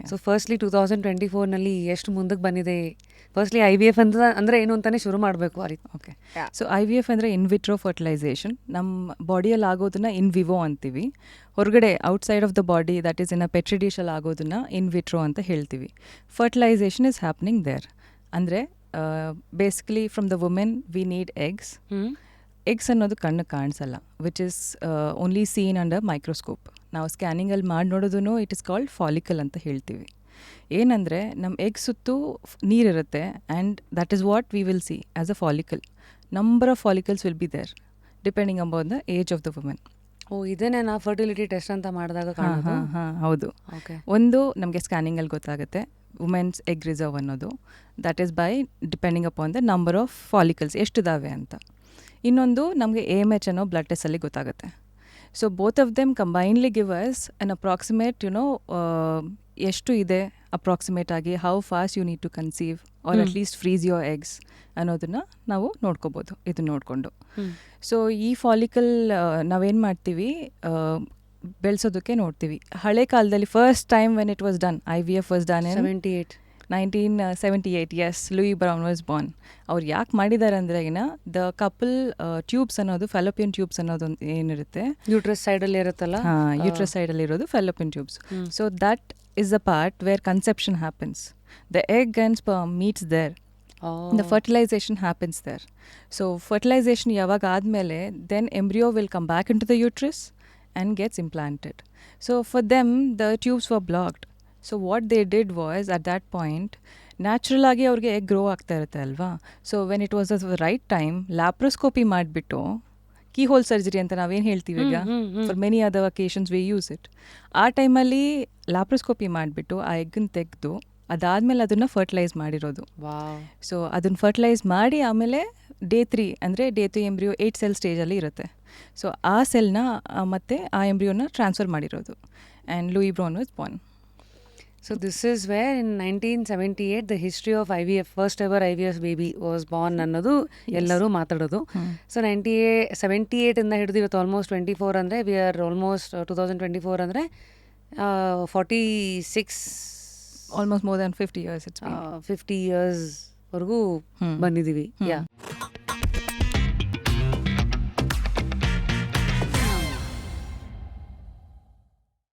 So firstly 2024ನಲ್ಲಿ ಎಷ್ಟು ಮುಂದಕ್ಕೆ ಬಂದಿದೆ? ಫಸ್ಟ್ಲಿ IVF ಅಂತ ಅಂದರೆ ಏನು ಅಂತಲೇ ಶುರು ಮಾಡಬೇಕು ಆ ರೀತಿ. ಓಕೆ, ಸೊ IVF ಅಂದರೆ ಇನ್ ವಿಟ್ರೋ ಫರ್ಟಿಲೈಸೇಷನ್. ನಮ್ಮ ಬಾಡಿಯಲ್ಲಿ ಆಗೋದನ್ನ ಇನ್ ವಿವೋ ಅಂತೀವಿ. ಹೊರಗಡೆ outside of the body, that is in a petri ಡಿಶಲ್ಲಿ ಆಗೋದನ್ನ ಇನ್ ವಿಟ್ರೋ ಅಂತ ಹೇಳ್ತೀವಿ. Fertilisation is happening there. ಅಂದರೆ basically from the women we need eggs. Eggs ಅನ್ನೋದು ಕಣ್ಣು ಕಾಣಿಸಲ್ಲ, which is only seen under microscope. ನಾವು ಸ್ಕ್ಯಾನಿಂಗಲ್ಲಿ ಮಾಡಿ ನೋಡೋದೂ ಇಟ್ ಇಸ್ ಕಾಲ್ಡ್ ಫಾಲಿಕಲ್ ಅಂತ ಹೇಳ್ತೀವಿ. ಏನಂದರೆ ನಮ್ಮ ಎಗ್ ಸುತ್ತು ನೀರಿರುತ್ತೆ and that is what we will see as a follicle. Number of follicles will be there depending about the age of the women. ಇದೇನೇ ನಾ ಫರ್ಟಿಲಿಟಿ ಟೆಸ್ಟ್ ಅಂತ ಮಾಡಿದಾಗ ಹಾಂ ಹೌದು. ಓಕೆ, ಒಂದು ನಮಗೆ ಸ್ಕ್ಯಾನಿಂಗಲ್ಲಿ ಗೊತ್ತಾಗುತ್ತೆ ವುಮೆನ್ಸ್ ಎಗ್ ರಿಸರ್ವ್ ಅನ್ನೋದು. That is by depending upon the number of follicles ಎಷ್ಟಿದಾವೆ ಅಂತ. ಇನ್ನೊಂದು ನಮಗೆ AMH ಅನ್ನೋ ಬ್ಲಡ್ ಟೆಸ್ಟಲ್ಲಿ ಗೊತ್ತಾಗುತ್ತೆ. So both of them combinedly give us an approximate ಎಷ್ಟು ಇದೆ ಅಪ್ರಾಕ್ಸಿಮೇಟ್ ಆಗಿ, how fast you need to conceive or at least freeze your eggs ಅನ್ನೋದನ್ನು ನಾವು ನೋಡ್ಕೋಬೋದು ಇದನ್ನ ನೋಡಿಕೊಂಡು. ಸೊ ಈ ಫಾಲಿಕಲ್ ನಾವೇನು ಮಾಡ್ತೀವಿ, ಬೆಳೆಸೋದಕ್ಕೆ ನೋಡ್ತೀವಿ. ಹಳೆ ಕಾಲದಲ್ಲಿ first time when it was done, IVF was done in 1978. Yes, Louise Brown was born. ಅವ್ರು ಯಾಕೆ ಮಾಡಿದ್ದಾರೆ ಅಂದರೆ ದ ಕಪಲ್ ಟ್ಯೂಬ್ಸ್ ಅನ್ನೋದು, ಫೆಲೋಪಿಯನ್ ಟ್ಯೂಬ್ಸ್ ಅನ್ನೋದು ಏನಿರುತ್ತೆ ಯೂಟ್ರಸ್ ಸೈಡಲ್ಲಿ ಇರುತ್ತಲ್ಲ, ಯೂಟ್ರಸ್ ಸೈಡಲ್ಲಿ ಇರೋದು fallopian tubes. So that is the part where conception happens. The egg and sperm meets there. The fertilization happens there. So fertilization yavag aadmele, then embryo will come back into the uterus and gets implanted. So for them the tubes were blocked. So what they did was, at that point natural ಆಗಿ ಅವ್ರಿಗೆ egg grow ಆಗ್ತಾ ಇರುತ್ತೆ ಅಲ್ವಾ. So when it was the right time, laparoscopy ಮಾಡಿಬಿಟ್ಟು, key hole surgery ಅಂತ ನಾವೇನು ಹೇಳ್ತೀವಿ ಈಗ, for many other occasions we use it. ಆ ಟೈಮಲ್ಲಿ ಲ್ಯಾಪ್ರೋಸ್ಕೋಪಿ ಮಾಡಿಬಿಟ್ಟು ಆ ಎಗ್ಗನ್ನು ತೆಗೆದು ಅದಾದಮೇಲೆ ಅದನ್ನು ಫರ್ಟಿಲೈಸ್ ಮಾಡಿರೋದು. ಸೊ ಅದನ್ನು ಫರ್ಟಿಲೈಸ್ ಮಾಡಿ ಆಮೇಲೆ ಡೇ 3 ಅಂದರೆ ಡೇ 3 ಎಂಬ್ರಿಯೋ 8 ಸೆಲ್ ಸ್ಟೇಜಲ್ಲಿ ಇರುತ್ತೆ. ಸೊ ಆ ಸೆಲ್ನ ಮತ್ತು ಆ ಎಂಬ್ರಿಯೋನ ಟ್ರಾನ್ಸ್ಫರ್ ಮಾಡಿರೋದು. And Louis Brown was Born. So this is where in 1978 the history of IVF, first ever IVF baby was born ಅನ್ನೋದು ಎಲ್ಲರೂ ಮಾತಾಡೋದು. ಸೊ 78 ಇಂದ ಹಿಡಿದು ಇವತ್ತು ಆಲ್ಮೋಸ್ಟ್ 24 ಅಂದರೆ ವಿ ಆರ್ ಆಲ್ಮೋಸ್ಟ್ 2024 ಅಂದರೆ 46, almost more than 50 years. 50 years ವರೆಗೂ ಬಂದಿದ್ದೀವಿ. ಯಾ